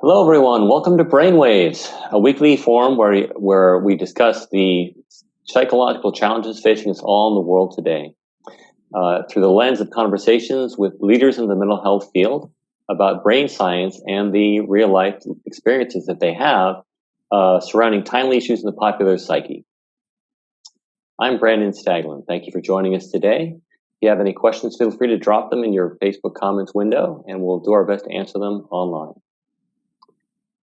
Hello, everyone. Welcome to Brainwaves, a weekly forum where we discuss the psychological challenges facing us all in the world today through the lens of conversations with leaders in the mental health field about brain science and the real-life experiences that they have surrounding timely issues in the popular psyche. I'm Brandon Staglin. Thank you for joining us today. If you have any questions, feel free to drop them in your Facebook comments window, and we'll do our best to answer them online.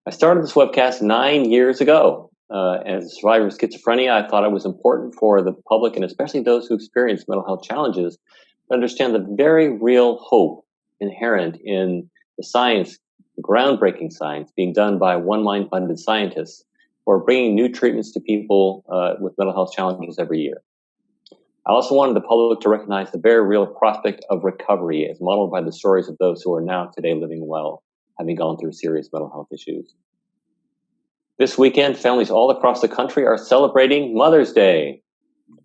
I started this webcast 9 years ago. As a survivor of schizophrenia, I thought it was important for the public, and especially those who experience mental health challenges, to understand the very real hope inherent in the science, the groundbreaking science being done by one-mind-funded scientists for bringing new treatments to people with mental health challenges every year. I also wanted the public to recognize the very real prospect of recovery as modeled by the stories of those who are now today living well, having gone through serious mental health issues. This weekend, families all across the country are celebrating Mother's Day,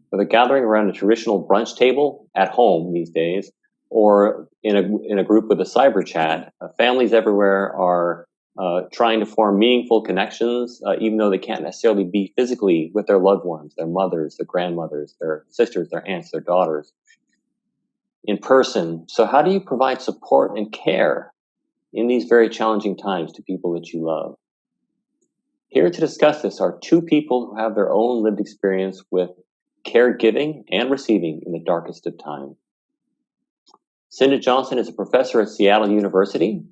whether gathering around a traditional brunch table at home these days, or in a group with a cyber chat. Families everywhere are trying to form meaningful connections, even though they can't necessarily be physically with their loved ones, their mothers, their grandmothers, their sisters, their aunts, their daughters, in person. So how do you provide support and care in these very challenging times to people that you love? Here to discuss this are two people who have their own lived experience with caregiving and receiving in the darkest of times. Cinda Johnson is a professor at Seattle University,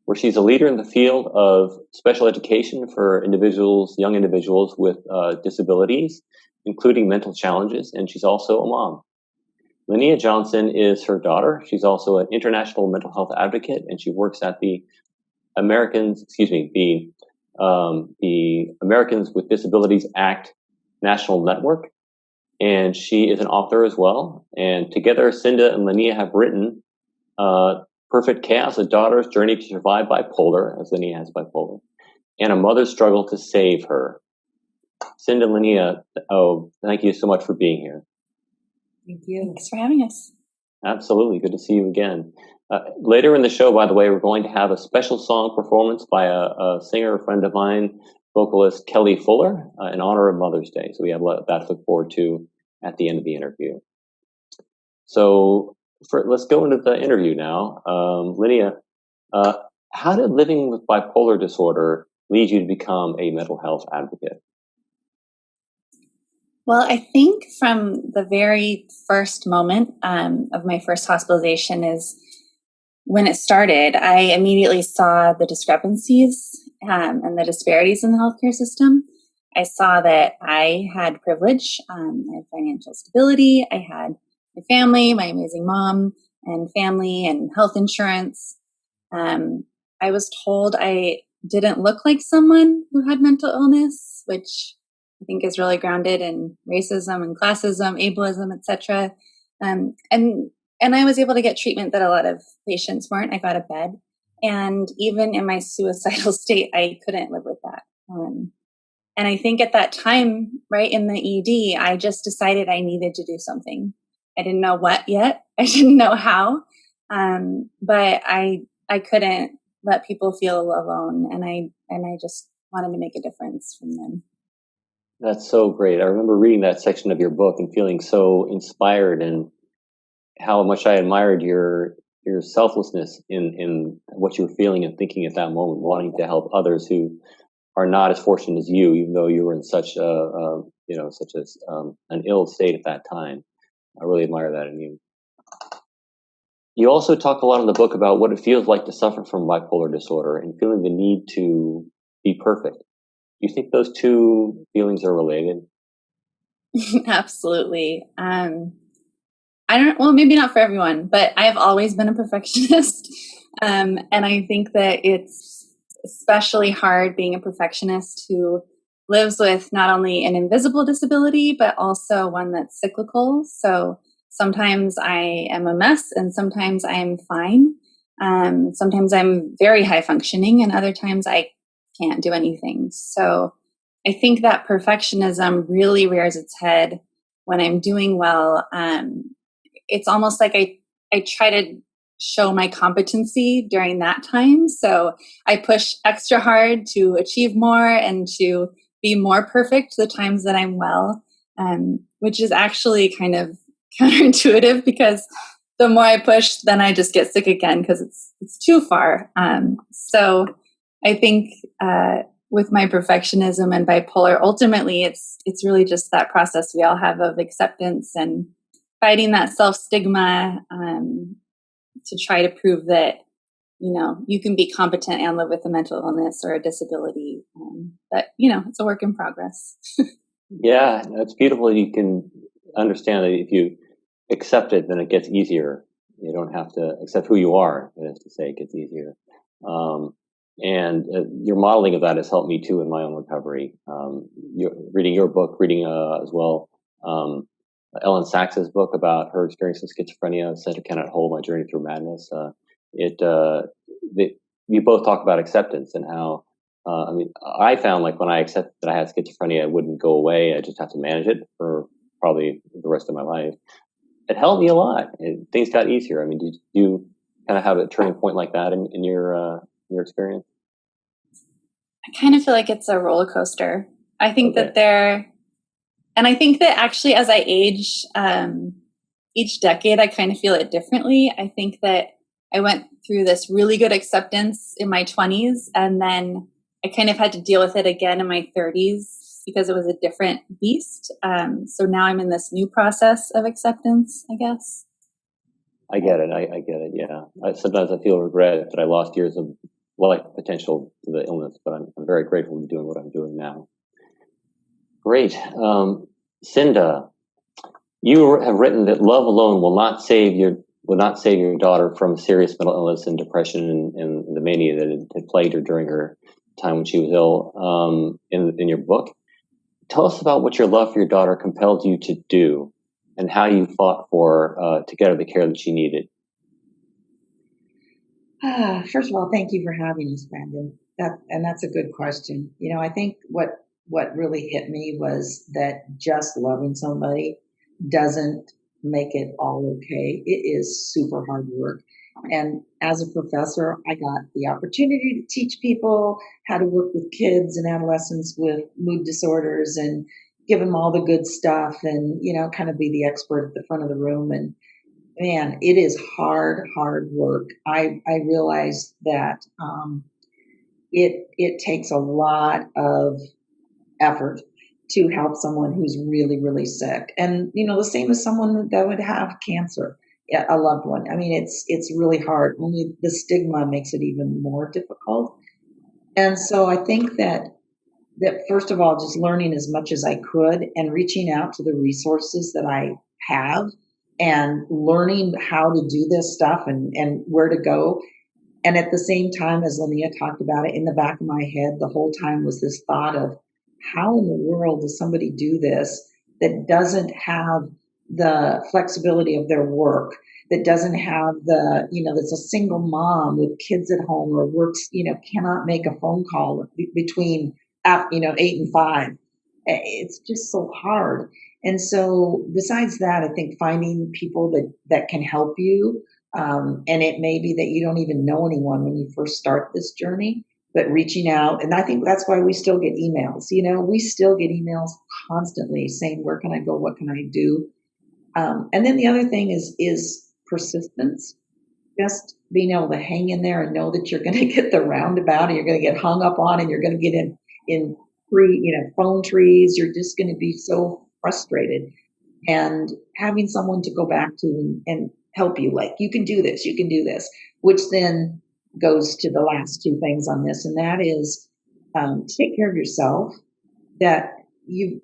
where she's a leader in the field of special education for individuals, young individuals with disabilities, including mental challenges, and she's also a mom. Linea Johnson is her daughter. She's also an international mental health advocate, and she works at the Americans with Disabilities Act National Network, and she is an author as well. And together, Cinda and Linea have written Perfect Chaos, a daughter's journey to survive bipolar, as Linea has bipolar, and a mother's struggle to save her. Cinda and Linea, thank you so much for being here. Thank you. Thanks for having us. Absolutely. Good to see you again. Later in the show, by the way, we're going to have a special song performance by a singer, a friend of mine, vocalist Kellie Fuller, in honor of Mother's Day. So we have that to look forward to at the end of the interview. So let's go into the interview now. Linea, how did living with bipolar disorder lead you to become a mental health advocate? Well, I think from the very first moment of my first hospitalization is when it started, I immediately saw the discrepancies and the disparities in the healthcare system. I saw that I had privilege, I had financial stability, I had my family, my amazing mom and family and health insurance. I was told I didn't look like someone who had mental illness, which I think is really grounded in racism and classism, ableism, etc. And I was able to get treatment that a lot of patients weren't. I got a bed. And even in my suicidal state, I couldn't live with that. And I think at that time, right in the ED, I just decided I needed to do something. I didn't know what yet. I didn't know how. But I couldn't let people feel alone. And I just wanted to make a difference from them. That's so great. I remember reading that section of your book and feeling so inspired, and how much I admired your selflessness in what you were feeling and thinking at that moment, wanting to help others who are not as fortunate as you, even though you were in such an ill state at that time. I really admire that in you. You also talk a lot in the book about what it feels like to suffer from bipolar disorder and feeling the need to be perfect. Do you think those two feelings are related? Absolutely. Well, maybe not for everyone, but I've always been a perfectionist. And I think that it's especially hard being a perfectionist who lives with not only an invisible disability, but also one that's cyclical. So sometimes I am a mess and sometimes I am fine. Sometimes I'm very high functioning and other times I can't do anything. So I think that perfectionism really rears its head when I'm doing well. It's almost like I try to show my competency during that time. So I push extra hard to achieve more and to be more perfect the times that I'm well, which is actually kind of counterintuitive because the more I push, then I just get sick again because it's too far. So I think with my perfectionism and bipolar, ultimately it's really just that process we all have of acceptance and fighting that self-stigma to try to prove that, you can be competent and live with a mental illness or a disability. But, it's a work in progress. Yeah, it's beautiful. You can understand that if you accept it, then it gets easier. You don't have to accept who you are, that is to say, it gets easier. And your modeling of that has helped me too in my own recovery. Reading your book, reading as well Ellen Sax's book about her experience with schizophrenia, Center Cannot Hold: My Journey Through Madness. You both talk about acceptance and how, I found like when I accepted that I had schizophrenia, it wouldn't go away. I just have to manage it for probably the rest of my life. It helped me a lot. Things got easier. Did you kind of have a turning point like that in your experience? I kind of feel like it's a roller coaster. I think and I think that actually as I age, each decade, I kind of feel it differently. I think that I went through this really good acceptance in my 20s, and then I kind of had to deal with it again in my 30s because it was a different beast. So now I'm in this new process of acceptance, I guess. I get it. I get it. Yeah. Sometimes I feel regret that I lost years of life potential to the illness, but I'm very grateful to be doing what I'm doing now. Great. Cinda, you have written that love alone will not save your daughter from serious mental illness and depression and the mania that had plagued her during her time when she was ill. In your book, tell us about what your love for your daughter compelled you to do, and how you fought to get her the care that she needed. First of all, thank you for having us, Brandon. That's a good question. I think what really hit me was that just loving somebody doesn't make it all okay. It is super hard work. And as a professor, I got the opportunity to teach people how to work with kids and adolescents with mood disorders and give them all the good stuff and, kind of be the expert at the front of the room. And man, it is hard work. I realized that it takes a lot of effort to help someone who's really, really sick. And, the same as someone that would have cancer, a loved one. It's really hard. Only the stigma makes it even more difficult. And so I think that first of all, just learning as much as I could and reaching out to the resources that I have and learning how to do this stuff and where to go. And at the same time, as Linea talked about it, in the back of my head the whole time was this thought of, how in the world does somebody do this that doesn't have the flexibility of their work, that doesn't have that's a single mom with kids at home or works, cannot make a phone call between, 8 and 5. It's just so hard. And so besides that, I think finding people that can help you, and it may be that you don't even know anyone when you first start this journey, but reaching out. And I think that's why we still get emails. We still get emails constantly saying, where can I go? What can I do? And then the other thing is persistence. Just being able to hang in there and know that you're going to get the roundabout and you're going to get hung up on and you're going to get in phone trees. You're just going to be so frustrated. And having someone to go back to and help you, like, you can do this, which then goes to the last two things on this, and that is take care of yourself. That you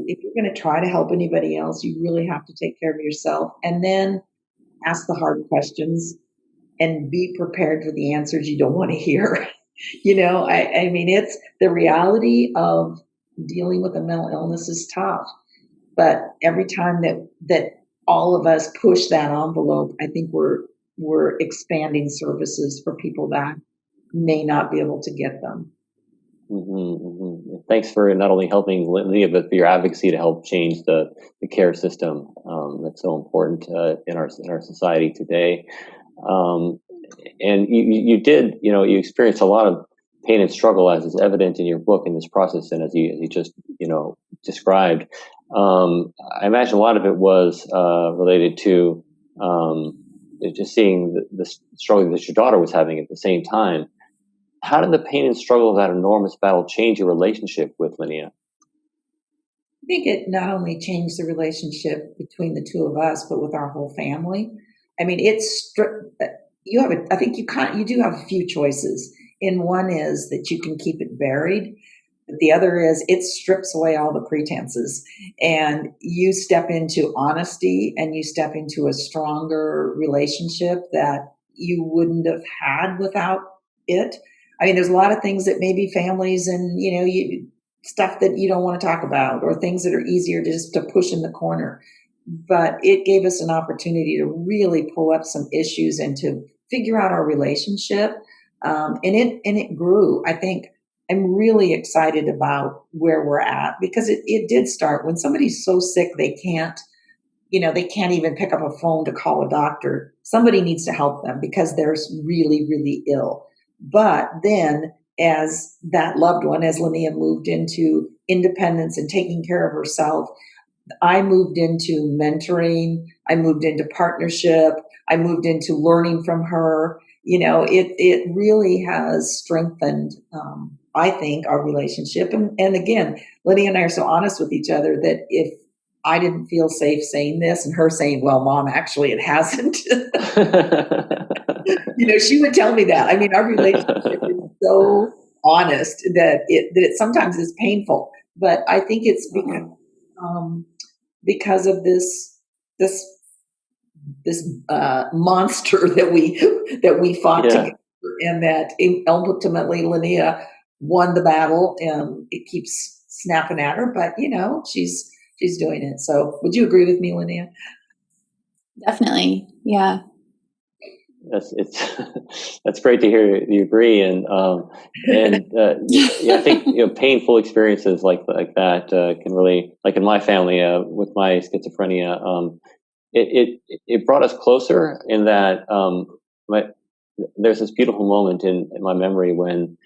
if you're going to try to help anybody else, you really have to take care of yourself, and then ask the hard questions and be prepared for the answers you don't want to hear. It's the reality of dealing with a mental illness is tough, but every time that all of us push that envelope, I think we're expanding services for people that may not be able to get them. Mm-hmm, mm-hmm. Thanks for not only helping Linea, but for your advocacy to help change the care system. That's so important in our society today. And you did, you experienced a lot of pain and struggle, as is evident in your book in this process, and as you just described. I imagine a lot of it was related to just seeing the struggle that your daughter was having at the same time. How did the pain and struggle of that enormous battle change your relationship with Linea? I think it not only changed the relationship between the two of us, but with our whole family. I mean, I think you do have a few choices. And one is that you can keep it buried. But the other is it strips away all the pretenses, and you step into honesty, and you step into a stronger relationship that you wouldn't have had without it. I mean, there's a lot of things that maybe families and, stuff that you don't want to talk about, or things that are easier just to push in the corner. But it gave us an opportunity to really pull up some issues and to figure out our relationship. And it grew. I think I'm really excited about where we're at, because it did start when somebody's so sick they can't even pick up a phone to call a doctor. Somebody needs to help them because they're really, really ill. But then as that loved one, as Linea moved into independence and taking care of herself, I moved into mentoring. I moved into partnership. I moved into learning from her. It really has strengthened, I think, our relationship. And again, Linea and I are so honest with each other that if I didn't feel safe saying this and her saying, well, Mom, actually it hasn't, she would tell me that. I mean, our relationship is so honest that it sometimes is painful, but I think it's because of this monster that we fought together, and that ultimately Linea won the battle, and it keeps snapping at her, but she's doing it. So would you agree with me, Linea? Definitely. Yeah. That's great to hear you agree, and I think painful experiences like that can really, like in my family with my schizophrenia, it brought us closer in that there's this beautiful moment in my memory when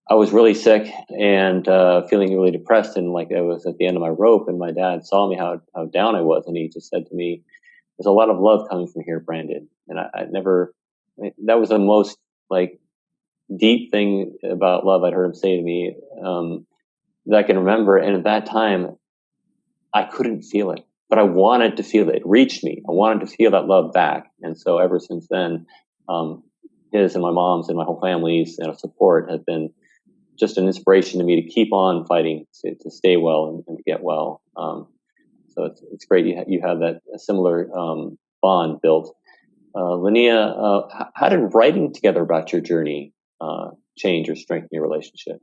I was really sick and feeling really depressed, and like I was at the end of my rope, and my dad saw me how down I was, and he just said to me, "There's a lot of love coming from here, Brandon." And that was the most like deep thing about love I'd heard him say to me that I can remember. And at that time, I couldn't feel it, but I wanted to feel it. It reached me. I wanted to feel that love back. And so ever since then, his and my mom's and my whole family's support has been just an inspiration to me to keep on fighting to stay well and to get well. So it's great you have that a similar bond built. Linea, how did writing together about your journey change or strengthen your relationship?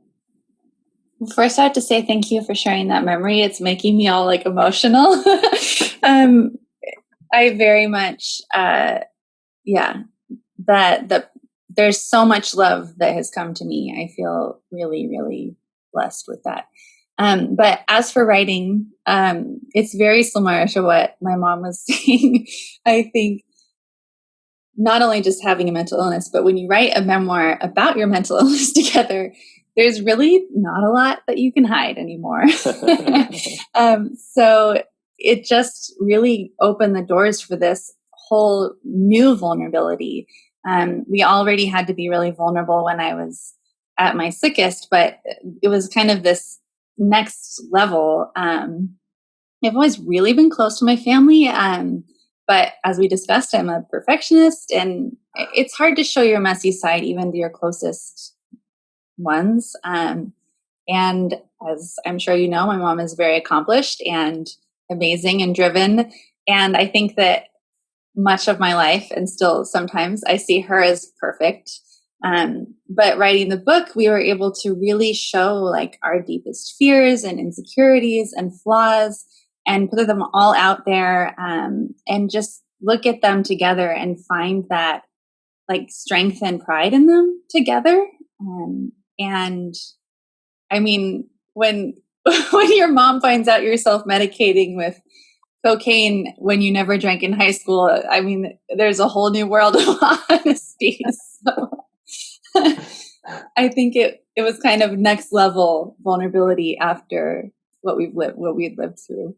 First, I have to say thank you for sharing that memory. It's making me all like emotional. I very much, that there's so much love that has come to me. I feel really, really blessed with that. But as for writing, it's very similar to what my mom was saying. I think not only just having a mental illness, but when you write a memoir about your mental illness together, there's really not a lot that you can hide anymore. So it just really opened the doors for this whole new vulnerability. We already had to be really vulnerable when I was at my sickest, but it was kind of this next level. I've always really been close to my family. But as we discussed, I'm a perfectionist, and it's hard to show your messy side even to your closest ones. And as I'm sure you know, my mom is very accomplished and amazing and driven. And I think that much of my life, and still sometimes, I see her as perfect. But writing the book, we were able to really show like our deepest fears and insecurities and flaws, and put them all out there, and just look at them together and find that like strength and pride in them together. And I mean, when your mom finds out you're self-medicating with cocaine when you never drank in high school. I mean, there's a whole new world of honesty. So I think it was kind of next level vulnerability after what we'd lived through.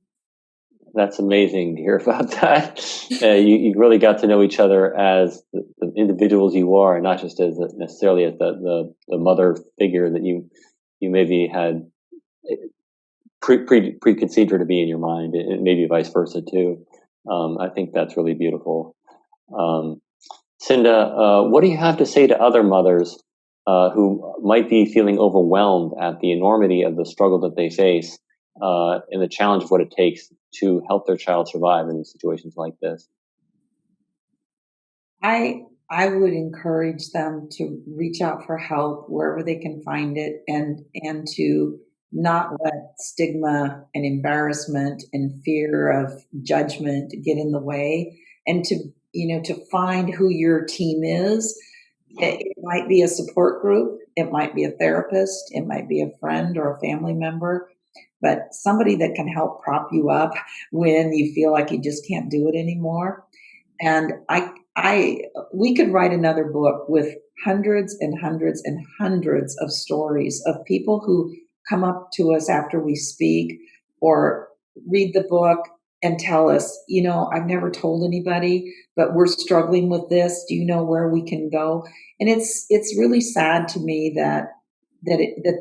That's amazing to hear about that. You really got to know each other as the individuals you are, and not just as necessarily as the mother figure that you maybe had preconceived her to be in your mind, and maybe vice versa too. I think that's really beautiful. Cinda, what do you have to say to other mothers who might be feeling overwhelmed at the enormity of the struggle that they face and the challenge of what it takes to help their child survive in situations like this? I would encourage them to reach out for help wherever they can find it, and to not let stigma and embarrassment and fear of judgment get in the way, and to find who your team is. It might be a support group, it might be a therapist, it might be a friend or a family member, but somebody that can help prop you up when you feel like you just can't do it anymore. And we could write another book with hundreds and hundreds and hundreds of stories of people who come up to us after we speak or read the book and tell us, I've never told anybody, but we're struggling with this. Do you know where we can go? And it's really sad to me that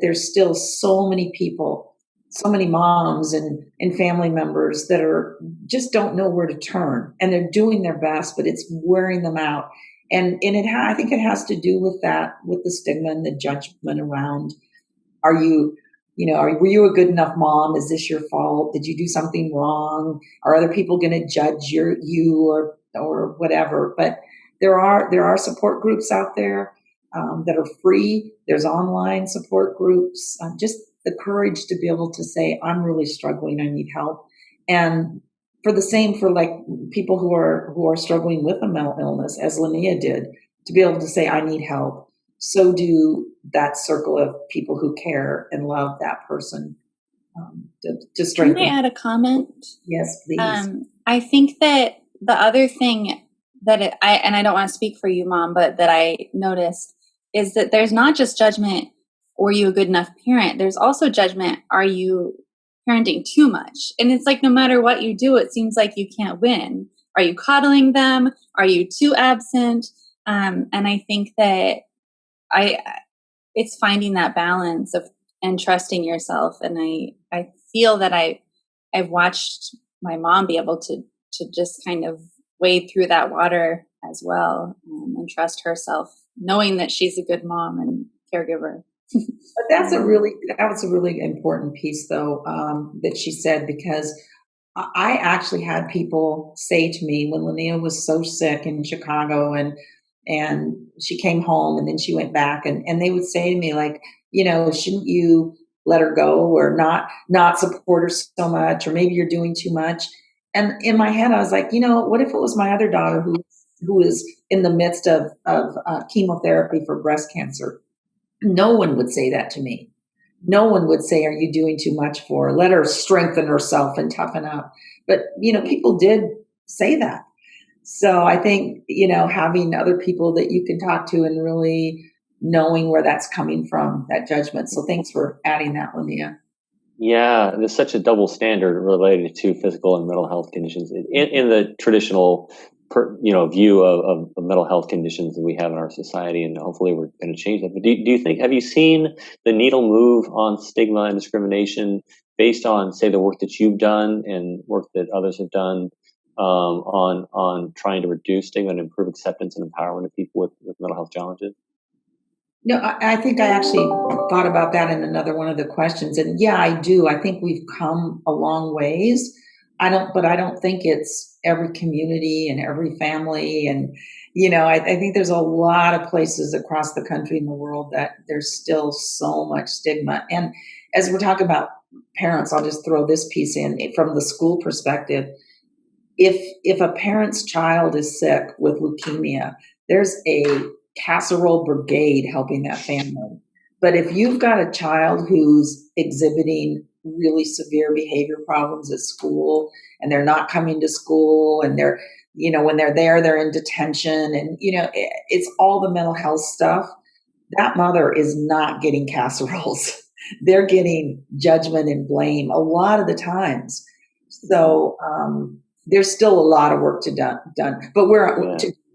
there's still so many people, so many moms and family members that are just don't know where to turn, and they're doing their best, but it's wearing them out. And I think it has to do with that, with the stigma and the judgment around, were you a good enough mom? Is this your fault? Did you do something wrong? Are other people going to judge you or whatever? But there are support groups out there that are free. There's online support groups. Just the courage to be able to say, I'm really struggling, I need help. And for like people who are struggling with a mental illness, as Linea did, to be able to say, I need help. So do that circle of people who care and love that person to strengthen. Can I add a comment? Yes, please. I think that the other thing that I don't want to speak for you, Mom, but that I noticed is that there's not just judgment, are you a good enough parent? There's also judgment, are you parenting too much? And it's like no matter what you do, it seems like you can't win. Are you coddling them? Are you too absent? And I think that it's finding that balance and trusting yourself. And I feel that I've watched my mom be able to just kind of wade through that water as well, and trust herself, knowing that she's a good mom and caregiver. But that was a really important piece, though, that she said, because I actually had people say to me when Linea was so sick in Chicago, and she came home and then she went back, and they would say to me, like, shouldn't you let her go, or not support her so much, or maybe you're doing too much. And in my head, I was like, what if it was my other daughter who is in the midst of chemotherapy for breast cancer? No one would say that to me. No one would say, are you doing too much for her? Let her strengthen herself and toughen up. But, people did say that. So I think, having other people that you can talk to and really knowing where that's coming from, that judgment. So thanks for adding that, Linea. Yeah, there's such a double standard related to physical and mental health conditions in the traditional, view of mental health conditions that we have in our society, and hopefully we're going to change that. But do you think, have you seen the needle move on stigma and discrimination based on, say, the work that you've done and work that others have done on trying to reduce stigma and improve acceptance and empowerment of people with mental health challenges? No, I think I actually thought about that in another one of the questions. And yeah, I do. I think we've come a long ways. I don't think it's every community and every family. And, I think there's a lot of places across the country and the world that there's still so much stigma. And as we're talking about parents, I'll just throw this piece in from the school perspective. If a parent's child is sick with leukemia, there's a casserole brigade helping that family. But if you've got a child who's exhibiting really severe behavior problems at school, and they're not coming to school, and they're, when they're there, they're in detention, and, it's all the mental health stuff. That mother is not getting casseroles. They're getting judgment and blame a lot of the times. So there's still a lot of work to done. But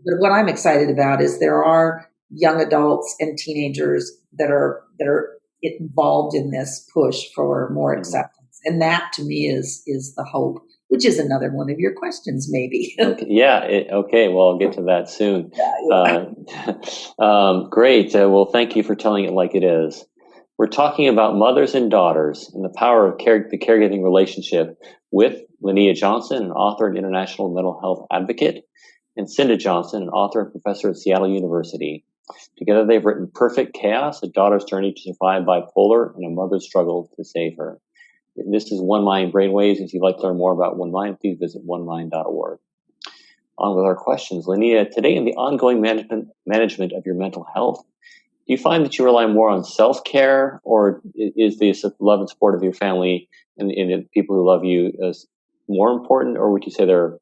but what I'm excited about is there are young adults and teenagers that are involved in this push for more acceptance, and that to me is the hope, which is another one of your questions, maybe. Okay. Well, I'll get to that soon. Great. Well, thank you for telling it like it is. We're talking about mothers and daughters and the power of the caregiving relationship with Linea Johnson, an author and international mental health advocate, and Cinda Johnson, an author and professor at Seattle University. Together, they've written Perfect Chaos, a daughter's journey to survive bipolar and a mother's struggle to save her. This is One Mind Brainwaves. If you'd like to learn more about One Mind, please visit onemind.org. On with our questions. Linea, today in the ongoing management of your mental health, do you find that you rely more on self-care, or is the love and support of your family and the people who love you as more important, or would you say they're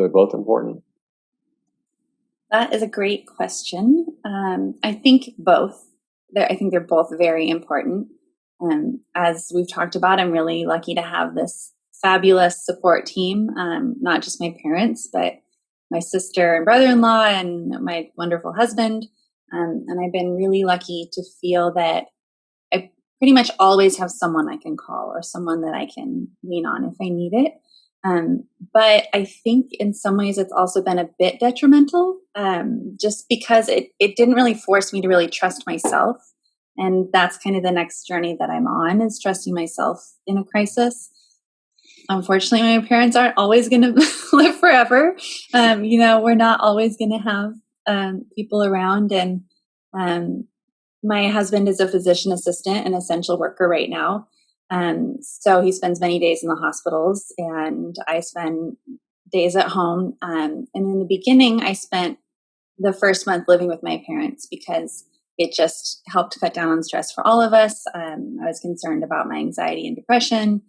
both important? That is a great question. I think both. I think they're both very important. As we've talked about, I'm really lucky to have this fabulous support team, not just my parents, but my sister and brother-in-law and my wonderful husband. And I've been really lucky to feel that I pretty much always have someone I can call or someone that I can lean on if I need it. But I think in some ways it's also been a bit detrimental, just because it didn't really force me to really trust myself. And that's kind of the next journey that I'm on, is trusting myself in a crisis. Unfortunately, my parents aren't always going to live forever. We're not always going to have people around. And my husband is a physician assistant and essential worker right now. So he spends many days in the hospitals, and I spend days at home. And in the beginning, I spent the first month living with my parents because it just helped cut down on stress for all of us. I was concerned about my anxiety and depression.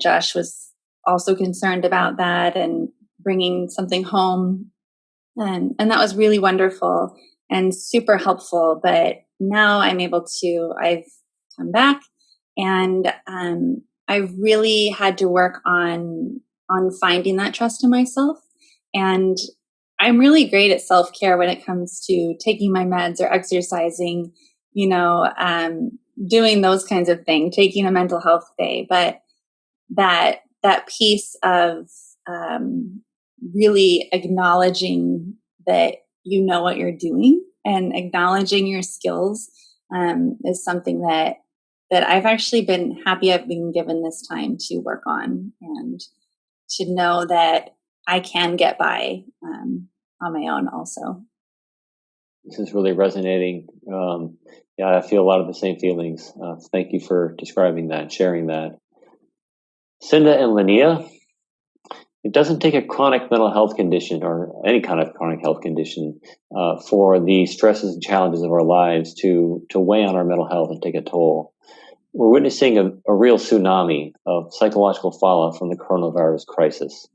Josh was also concerned about that and bringing something home. And that was really wonderful and super helpful. But now I've come back, and I've really had to work on finding that trust in myself. And I'm really great at self-care when it comes to taking my meds or exercising, doing those kinds of things, taking a mental health day. But that piece of really acknowledging that you know what you're doing and acknowledging your skills is something that I've actually been happy I've been given this time to work on, and to know that I can get by on my own also. This is really resonating. I feel a lot of the same feelings. Thank you for describing that, sharing that. Cinda and Linea, it doesn't take a chronic mental health condition or any kind of chronic health condition for the stresses and challenges of our lives to weigh on our mental health and take a toll. We're witnessing a real tsunami of psychological fallout from the coronavirus crisis.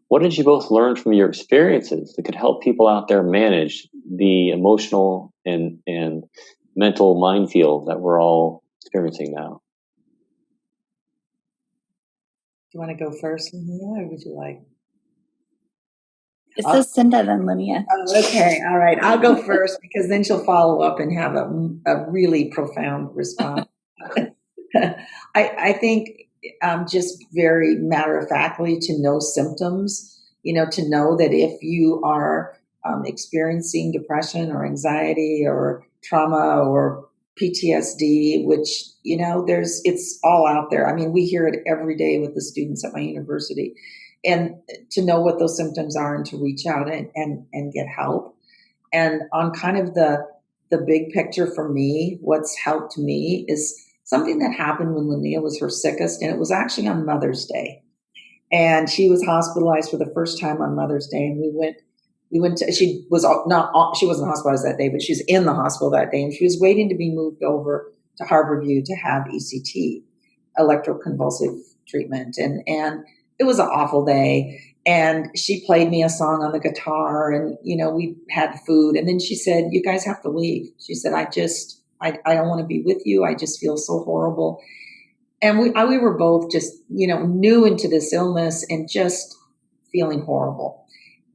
What did you both learn from your experiences that could help people out there manage the emotional and mental minefield that we're all experiencing now? Do you want to go first, Linea, or would you like? It says Cinda, then Linea. Oh, okay. All right. I'll go first because then she'll follow up and have a really profound response. I think just very matter-of-factly to know symptoms, to know that if you are experiencing depression or anxiety or trauma or PTSD, which, it's all out there. I mean, we hear it every day with the students at my university. And to know what those symptoms are and to reach out and get help. And on kind of the big picture for me, what's helped me is something that happened when Linea was her sickest, and it was actually on Mother's Day. And she was hospitalized for the first time on Mother's Day, and she wasn't hospitalized that day, but she was in the hospital that day, and she was waiting to be moved over to Harborview to have ECT. electroconvulsive treatment. And it was an awful day. And she played me a song on the guitar, and, we had food. And then she said, "You guys have to leave." She said, I don't want to be with you. I just feel so horrible. And we were both just, new into this illness and just feeling horrible.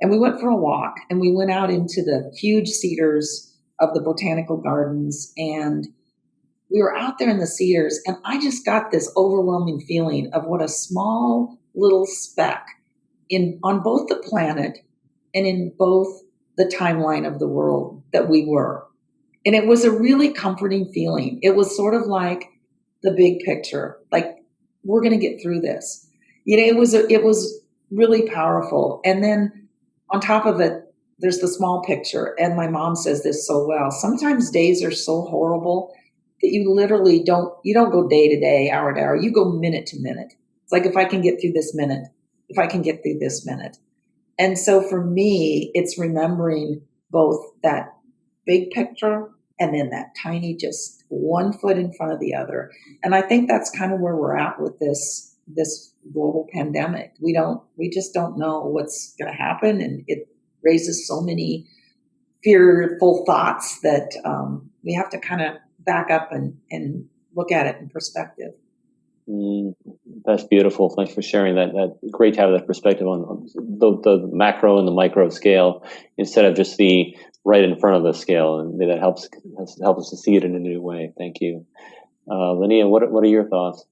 And we went for a walk, and we went out into the huge cedars of the botanical gardens, and we were out there in the cedars, and I just got this overwhelming feeling of what a small little speck on both the planet and in both the timeline of the world that we were. And it was a really comforting feeling. It was sort of like the big picture, like, we're going to get through this. It was really powerful. And then on top of it, there's the small picture. And my mom says this so well. Sometimes days are so horrible that you literally don't go day to day, hour to hour. You go minute to minute. It's like, if I can get through this minute, if I can get through this minute. And so for me, it's remembering both that big picture and then that tiny, just one foot in front of the other. And I think that's kind of where we're at with this global pandemic. We just don't know what's going to happen. And it raises so many fearful thoughts that we have to kind of back up and look at it in perspective. That's beautiful. Thanks for sharing that. Great to have that perspective on the macro and the micro scale instead of just the right in front of the scale, and that helps us to see it in a new way. Thank you, Linea. What are your thoughts?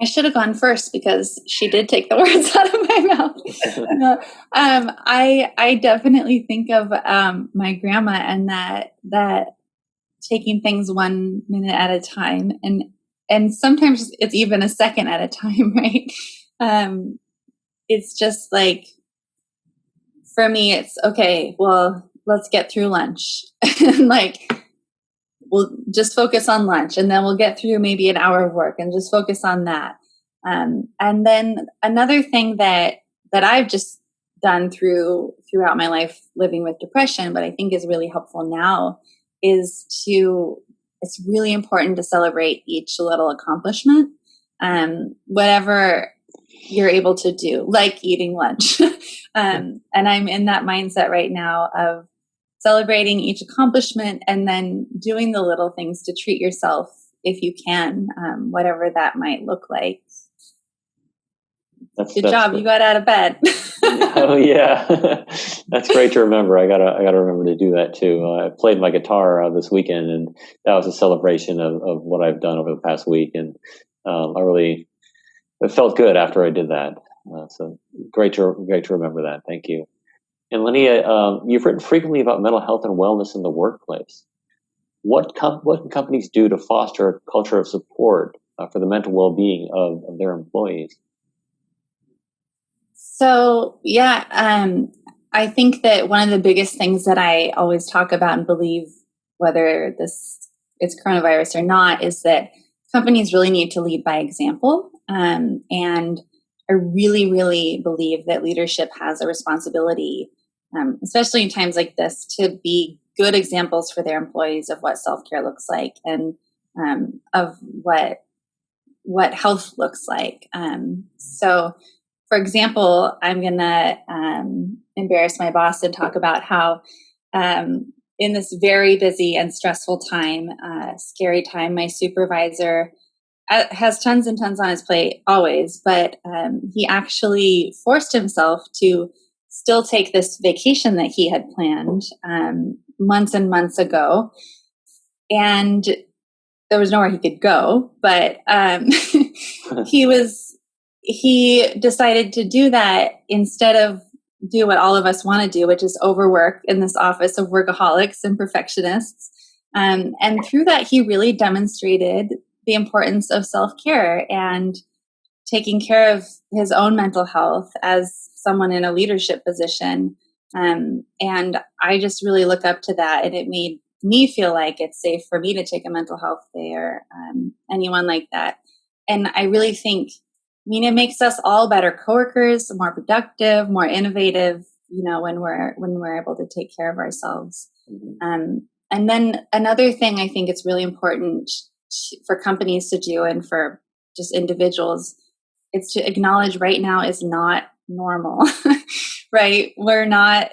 I should have gone first because she did take the words out of my mouth. I definitely think of my grandma and that taking things 1 minute at a time, and sometimes it's even a second at a time, right? It's just like, for me, it's okay, well, let's get through lunch. And we'll just focus on lunch, and then we'll get through maybe an hour of work and just focus on that. And then another thing that I've just done throughout my life living with depression, but I think is really helpful now, is it's really important to celebrate each little accomplishment, whatever you're able to do, like eating lunch. And I'm in that mindset right now of celebrating each accomplishment and then doing the little things to treat yourself if you can, whatever that might look like. Good job. You got out of bed. Oh yeah. That's great to remember. I gotta remember to do that too. I played my guitar this weekend, and that was a celebration of what I've done over the past week. And it felt good after I did that. So great to remember that. Thank you. And Linea, you've written frequently about mental health and wellness in the workplace. What can companies do to foster a culture of support for the mental well-being of their employees? So, I think that one of the biggest things that I always talk about and believe, whether it's coronavirus or not, is that companies really need to lead by example. And I really, really believe that leadership has a responsibility, especially in times like this, to be good examples for their employees of what self-care looks like, and of what health looks like. So, for example, I'm going to embarrass my boss and talk about how in this very busy and stressful time, scary time, my supervisor has tons and tons on his plate always, but he actually forced himself to still take this vacation that he had planned months and months ago. And there was nowhere he could go, but he decided to do that instead of do what all of us want to do, which is overwork in this office of workaholics and perfectionists. And through that, he really demonstrated the importance of self-care and taking care of his own mental health as someone in a leadership position. And I just really look up to that. And it made me feel like it's safe for me to take a mental health day or anyone like that. And I really think, it makes us all better coworkers, more productive, more innovative, when we're able to take care of ourselves. And then another thing I think it's really important for companies to do, and for just individuals, it's to acknowledge right now is not normal, right? We're not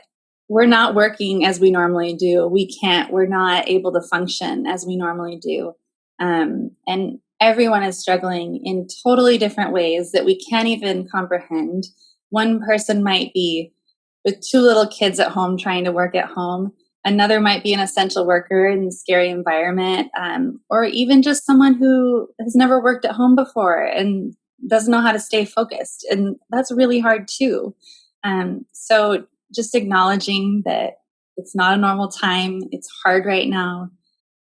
working as we normally do. We're not able to function as we normally do. And everyone is struggling in totally different ways that we can't even comprehend. One person might be with 2 little kids at home trying to work at home. Another might be an essential worker in a scary environment, or even just someone who has never worked at home before and doesn't know how to stay focused. And that's really hard too. So just acknowledging that it's not a normal time, it's hard right now.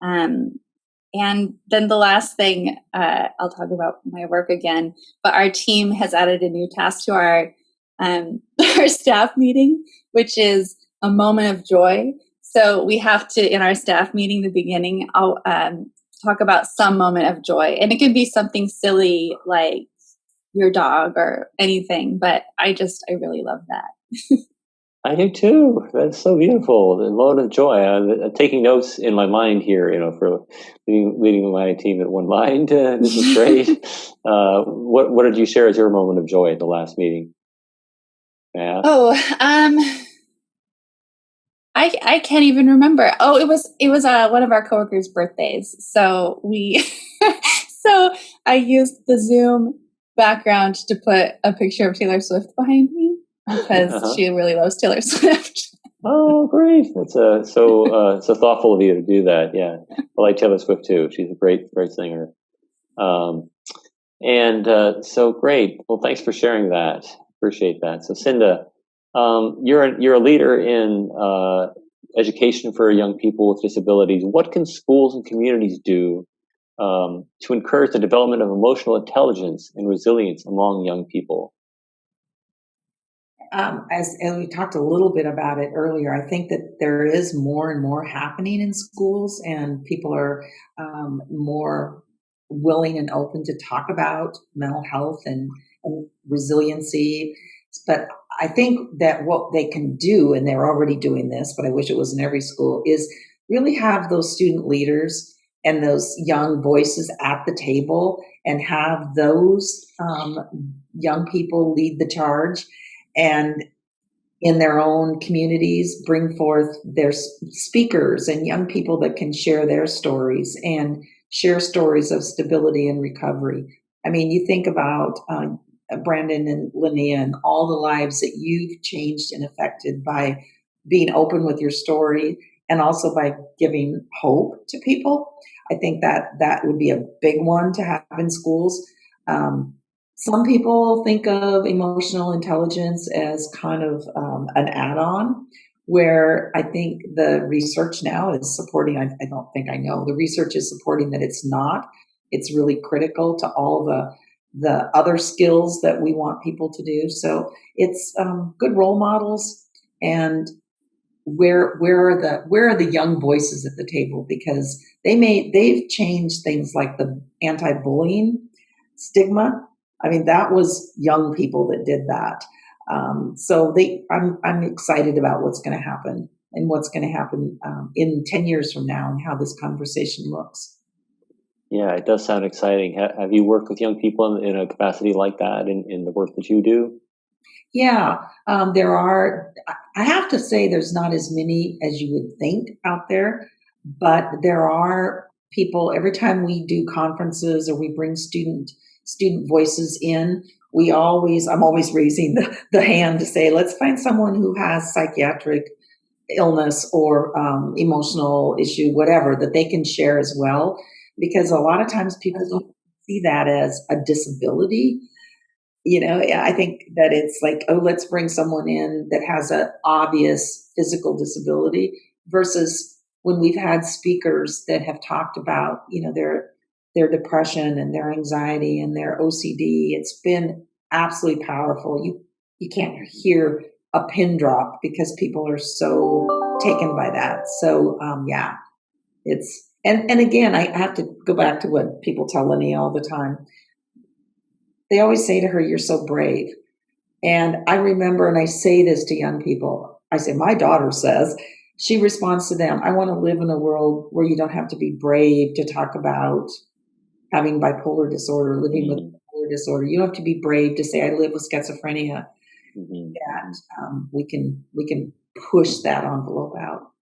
And then the last thing, I'll talk about my work again, but our team has added a new task to our staff meeting, which is a moment of joy. So we have to, in our staff meeting, the beginning, I'll talk about some moment of joy. And it can be something silly like your dog or anything, but I really love that. I do too. That's so beautiful. The moment of joy. I'm taking notes in my mind here, for leading my team at One Mind. This is great. What did you share as your moment of joy at the last meeting? Yeah. I can't even remember. Oh, it was one of our coworkers' birthdays. So so I used the Zoom background to put a picture of Taylor Swift behind me because she really loves Taylor Swift. Oh, great! That's so thoughtful of you to do that. Yeah, I like Taylor Swift too. She's a great singer. So great. Well, thanks for sharing that. Appreciate that. So, Cinda, you're a leader in education for young people with disabilities. What can schools and communities do to encourage the development of emotional intelligence and resilience among young people? As we talked a little bit about it earlier, I think that there is more and more happening in schools, and people are more willing and open to talk about mental health and resiliency. But I think that what they can do, and they're already doing this, but I wish it was in every school, is really have those student leaders and those young voices at the table and have those young people lead the charge and in their own communities bring forth their speakers and young people that can share their stories and share stories of stability and recovery. I mean, you think about Brandon and Linea and all the lives that you've changed and affected by being open with your story and also by giving hope to people. I think that would be a big one to have in schools. Some people think of emotional intelligence as kind of an add-on, where I think the research now is supporting, I don't think I know, the research is supporting that it's not. It's really critical to all the other skills that we want people to do. So it's good role models, and where are the young voices at the table, because they've changed things like the anti-bullying stigma. I mean, that was young people that did that. So I'm excited about what's going to happen and what's going to happen in 10 years from now and how this conversation looks. Yeah, it does sound exciting. Have you worked with young people in a capacity like that in the work that you do? Yeah, there are. I have to say there's not as many as you would think out there, but there are people. Every time we do conferences or we bring student voices in, I'm always raising the hand to say, let's find someone who has psychiatric illness or emotional issue, whatever, that they can share as well. Because a lot of times people don't see that as a disability. I think that it's like, oh, let's bring someone in that has an obvious physical disability, versus when we've had speakers that have talked about, their depression and their anxiety and their OCD. It's been absolutely powerful. You can't hear a pin drop because people are so taken by that. So yeah, it's and again, I have to go back to what people tell Linea all the time. They always say to her, "You're so brave." And I remember, and I say this to young people, I say, my daughter says, she responds to them, "I want to live in a world where you don't have to be brave to talk about having bipolar disorder, living with bipolar disorder. You don't have to be brave to say I live with schizophrenia. That we can push that envelope out.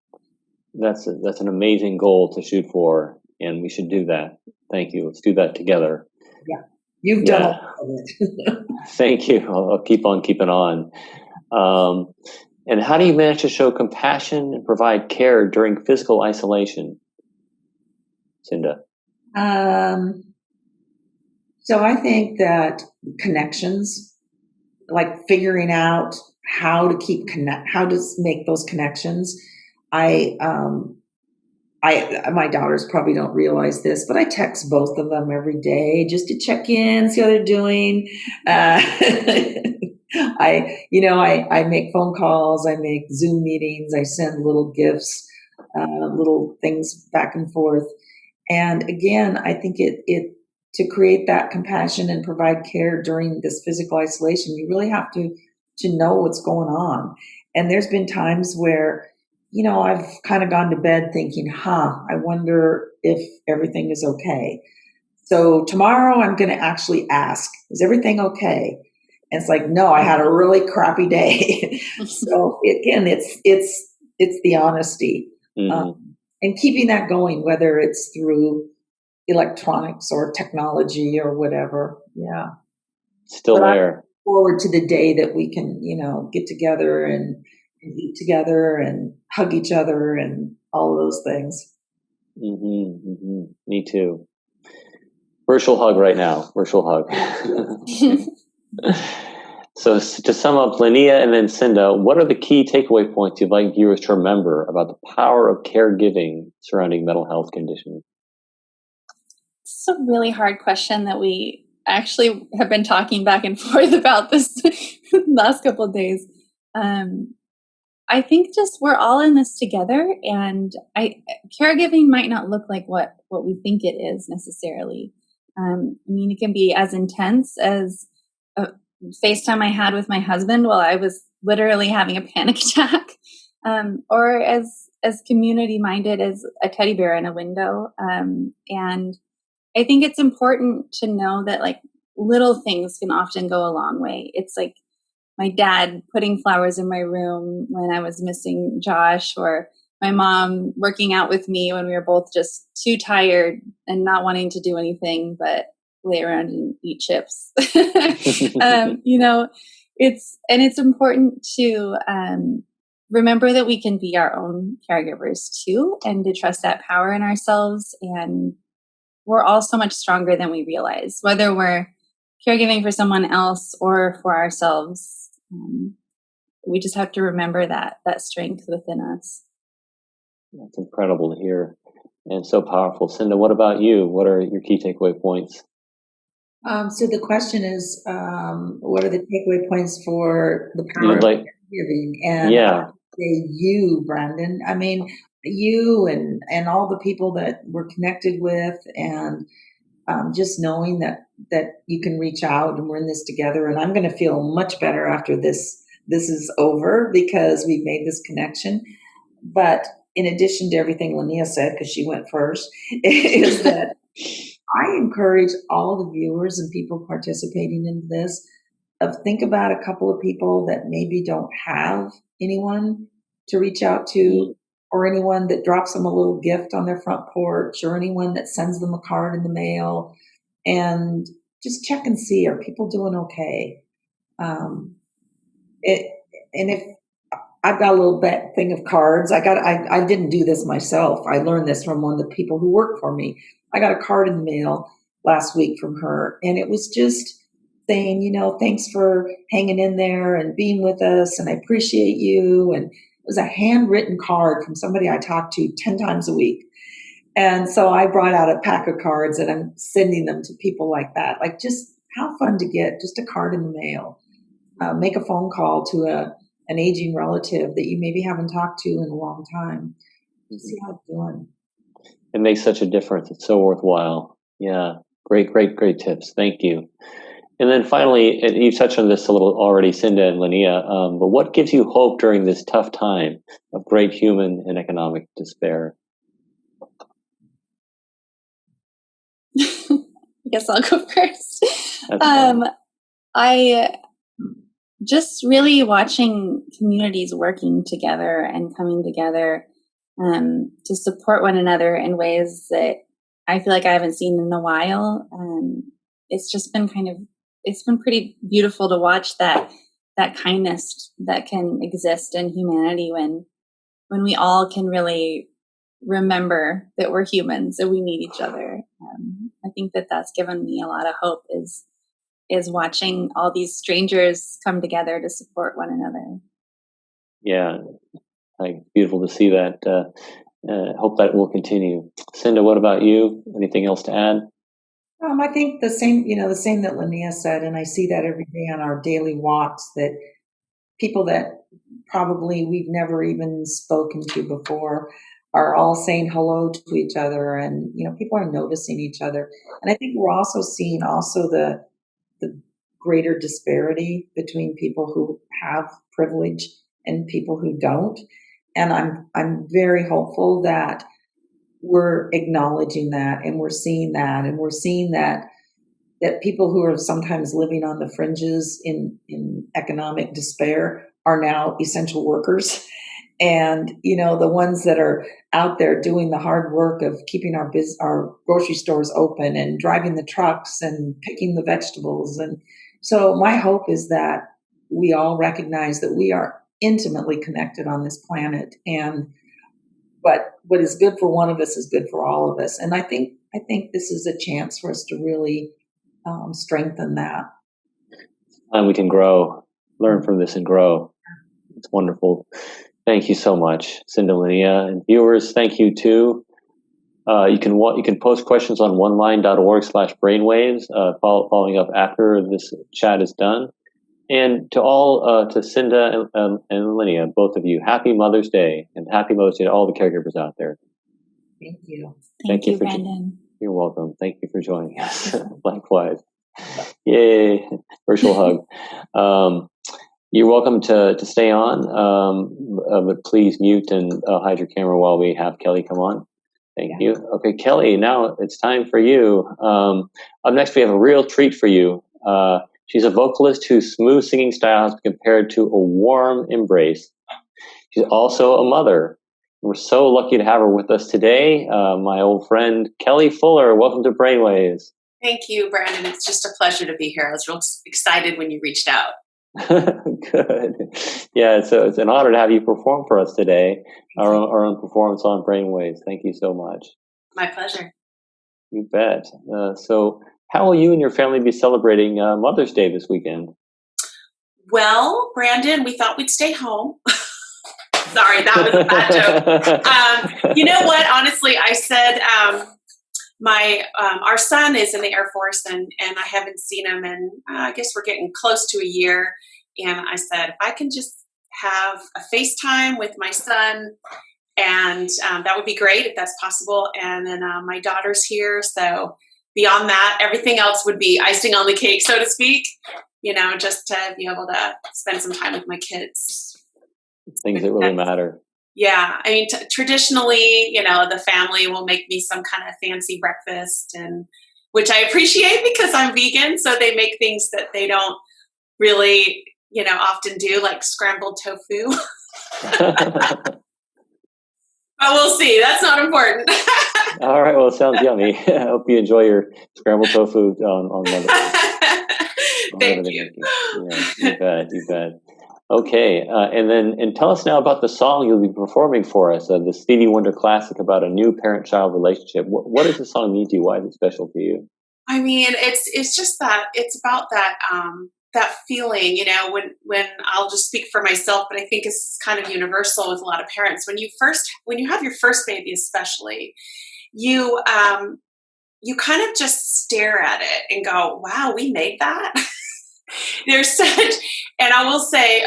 That's an amazing goal to shoot for, and we should do that. Thank you. Let's do that together. Yeah, you've done a lot of it. Thank you. I'll keep on keeping on. And how do you manage to show compassion and provide care during physical isolation, Cinda? So I think that connections, like figuring out how to make those connections. My daughters probably don't realize this, but I text both of them every day just to check in, see how they're doing. I make phone calls, I make Zoom meetings, I send little gifts, little things back and forth. And again, I think it to create that compassion and provide care during this physical isolation, you really have to know what's going on. And there's been times where, I've kind of gone to bed thinking, I wonder if everything is okay. So tomorrow I'm going to actually ask, is everything okay? And it's like, no, I had a really crappy day. So again, it's the honesty, and keeping that going, whether it's through electronics or technology or whatever. Yeah. Still there. I look forward to the day that we can, get together and eat together and hug each other and all of those things. Me too. Virtual hug right now. Virtual hug. So to sum up, Linea and then Cinda, what are the key takeaway points you'd like viewers to remember about the power of caregiving surrounding mental health conditions? It's a really hard question that we actually have been talking back and forth about this last couple of days. I think just we're all in this together, and caregiving might not look like what we think it is necessarily. It can be as intense as a FaceTime I had with my husband while I was literally having a panic attack, or as community minded as a teddy bear in a window. And I think it's important to know that like little things can often go a long way. It's like my dad putting flowers in my room when I was missing Josh, or my mom working out with me when we were both just too tired and not wanting to do anything but lay around and eat chips. It's important to remember that we can be our own caregivers too, and to trust that power in ourselves. And we're all so much stronger than we realize, whether we're caregiving for someone else or for ourselves. We just have to remember that strength within us. That's incredible to hear, and so powerful. Cinda, what about you? What are your key takeaway points? So the question is, what are the takeaway points for the power of caregiving? And yeah. You, Brandon. I mean, you and all the people that we're connected with, and just knowing that you can reach out and we're in this together. And I'm going to feel much better after this is over because we've made this connection. But in addition to everything Linea said, because she went first, is that I encourage all the viewers and people participating in this think about a couple of people that maybe don't have anyone to reach out to, or anyone that drops them a little gift on their front porch, or anyone that sends them a card in the mail, and just check and see, are people doing okay? And if I've got a little thing of cards, I didn't do this myself. I learned this from one of the people who work for me. I got a card in the mail last week from her, and it was just saying, thanks for hanging in there and being with us, and I appreciate you. And it was a handwritten card from somebody I talk to 10 times a week. And so I brought out a pack of cards and I'm sending them to people like that. Like, just how fun to get just a card in the mail. Make a phone call to an aging relative that you maybe haven't talked to in a long time. See how it's doing. It makes such a difference. It's so worthwhile. Yeah. Great tips. Thank you. And then finally, and you've touched on this a little already, Cinda and Linea, but what gives you hope during this tough time of great human and economic despair? I guess I'll go first. That's fine. I just really watching communities working together and coming together to support one another in ways that I feel like I haven't seen in a while. It's just been it's been pretty beautiful to watch that kindness that can exist in humanity when we all can really remember that we're humans and we need each other. I think that's given me a lot of hope is watching all these strangers come together to support one another. Yeah, beautiful to see that. Hope that will continue. Cinda, what about you? Anything else to add? I think the same that Linea said, and I see that every day on our daily walks, that people that probably we've never even spoken to before are all saying hello to each other, and people are noticing each other. And I think we're also seeing the greater disparity between people who have privilege and people who don't. And I'm very hopeful that we're acknowledging that, and we're seeing that people who are sometimes living on the fringes in economic despair are now essential workers. And, the ones that are out there doing the hard work of keeping our grocery stores open and driving the trucks and picking the vegetables. And so my hope is that we all recognize that we are intimately connected on this planet, but what is good for one of us is good for all of us. And I think this is a chance for us to really strengthen that. And we can grow, learn from this and grow. It's wonderful. Thank you so much, Cinda, Linea, and viewers. Thank you too. You can post questions on oneline.org/brainwaves, following up after this chat is done. And to Cinda and Linea, both of you, happy Mother's Day, and happy Mother's Day to all the caregivers out there. Thank you. Thank you, Brandon. You're welcome. Thank you for joining us. Likewise. Yay. Virtual hug. You're welcome to stay on, but please mute and hide your camera while we have Kellie come on. Thank you. Okay, Kellie, now it's time for you. Up next, we have a real treat for you. She's a vocalist whose smooth singing style has been compared to a warm embrace. She's also a mother. We're so lucky to have her with us today. My old friend, Kellie Fuller. Welcome to Brainwaves. Thank you, Brandon. It's just a pleasure to be here. I was real excited when you reached out. Good. Yeah, so it's an honor to have you perform for us today, our own performance on Brainwaves. Thank you so much. My pleasure. You bet. So how will you and your family be celebrating Mother's Day this weekend? Well, Brandon, we thought we'd stay home. Sorry, that was a bad joke. You know what? Honestly, I said our son is in the Air Force, and I haven't seen him, and I guess we're getting close to a year. And I said, if I can just have a FaceTime with my son, and that would be great if that's possible. And then my daughter's here, so beyond that, everything else would be icing on the cake, so to speak. Just to be able to spend some time with my kids. Things that really matter. Yeah, I mean, traditionally, the family will make me some kind of fancy breakfast, and which I appreciate because I'm vegan. So they make things that they don't really, often do, like scrambled tofu. But we'll see. That's not important. All right. Well, it sounds yummy. I hope you enjoy your scrambled tofu on Monday. Thank you. Yeah, you bet. Okay, and tell us now about the song you'll be performing for us, the Stevie Wonder classic about a new parent-child relationship. What does the song mean to you? Why is it special to you? I mean, it's just that it's about that feeling, when I'll just speak for myself, but I think it's kind of universal with a lot of parents. When you have your first baby, especially, you kind of just stare at it and go, "Wow, we made that." There's such, and I will say,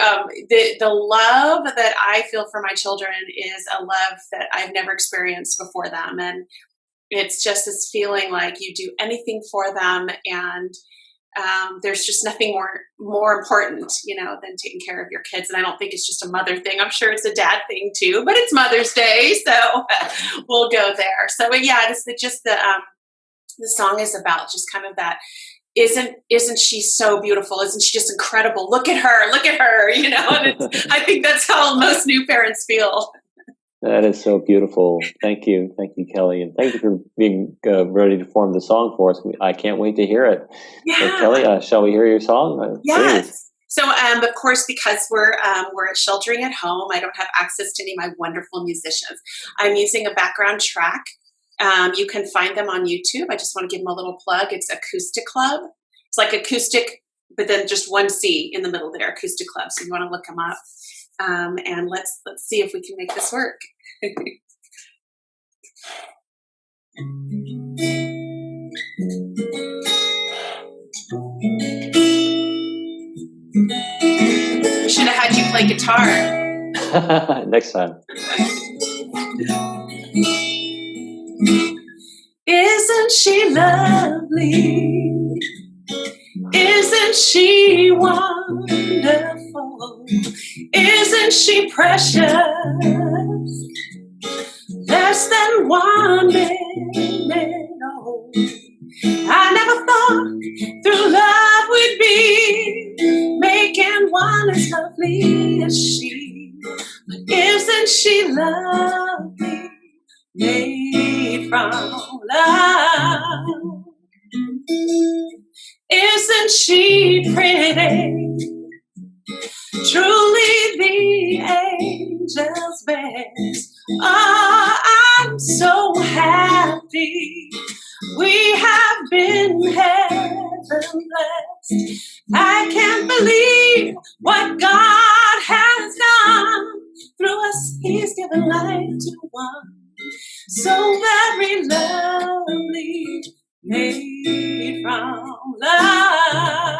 the love that I feel for my children is a love that I've never experienced before them. And it's just this feeling like you do anything for them. And there's just nothing more important, than taking care of your kids. And I don't think it's just a mother thing. I'm sure it's a dad thing too, but it's Mother's Day. So we'll go there. So yeah, it's just the song is about just kind of that, isn't she so beautiful? Isn't she just incredible? Look at her, you know, and I think that's how most new parents feel. That is so beautiful. Thank you, Kellie, and thank you for being ready to perform the song for us. I can't wait to hear it. Yeah. So, Kellie, shall we hear your song? Yes. Please. So, of course, because we're sheltering at home, I don't have access to any of my wonderful musicians. I'm using a background track. You can find them on YouTube. I just want to give them a little plug. It's Acoustic Club. It's like acoustic, but then just one C in the middle there, Acoustic Club. So you want to look them up. And let's see if we can make this work. Should have had you play guitar. Next time. Isn't she lovely? Isn't she wonderful? Isn't she precious? Less than 1 minute old. I never thought through love we'd be making one as lovely as she. But isn't she lovely? Made from love. Isn't she pretty? Truly the angel's best. Oh, I'm so happy we have been heaven blessed. I can't believe what God has done. Through us, He's given life to one so very lovely, made from love.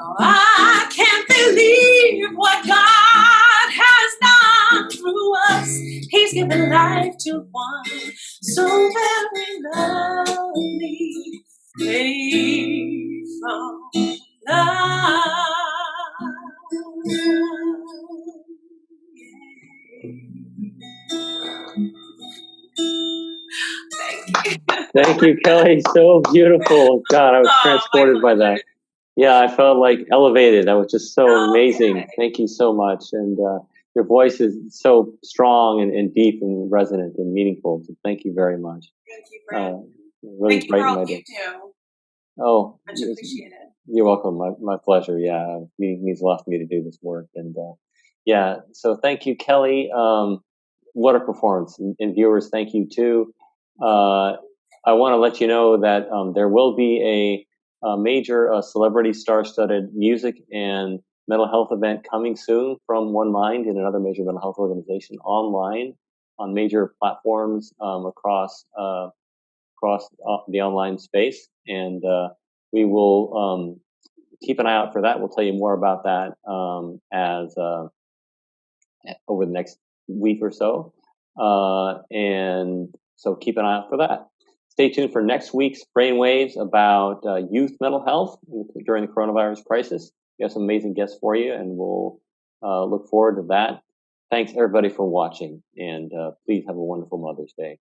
Oh, I can't believe what God has done through us. He's given life to one so very lovely, made from love. Thank you, Kellie. So beautiful. God, I was transported by that. Yeah, I felt like elevated. That was just so amazing. Okay. Thank you so much. And your voice is so strong and deep and resonant and meaningful. So thank you very much. Thank you, Brandon. Really Thank you for all my you day. do. Oh, Much appreciated. You're welcome. My pleasure. Yeah, it means a lot for me to do this work. And yeah, so thank you, Kellie. What a performance. And viewers, thank you too. I want to let you know that there will be a major celebrity star-studded music and mental health event coming soon from One Mind and another major mental health organization online on major platforms across the online space. And we will keep an eye out for that. We'll tell you more about that as over the next week or so. And so keep an eye out for that. Stay tuned for next week's Brainwaves about youth mental health during the coronavirus crisis. We have some amazing guests for you, and we'll look forward to that. Thanks, everybody, for watching, and please have a wonderful Mother's Day.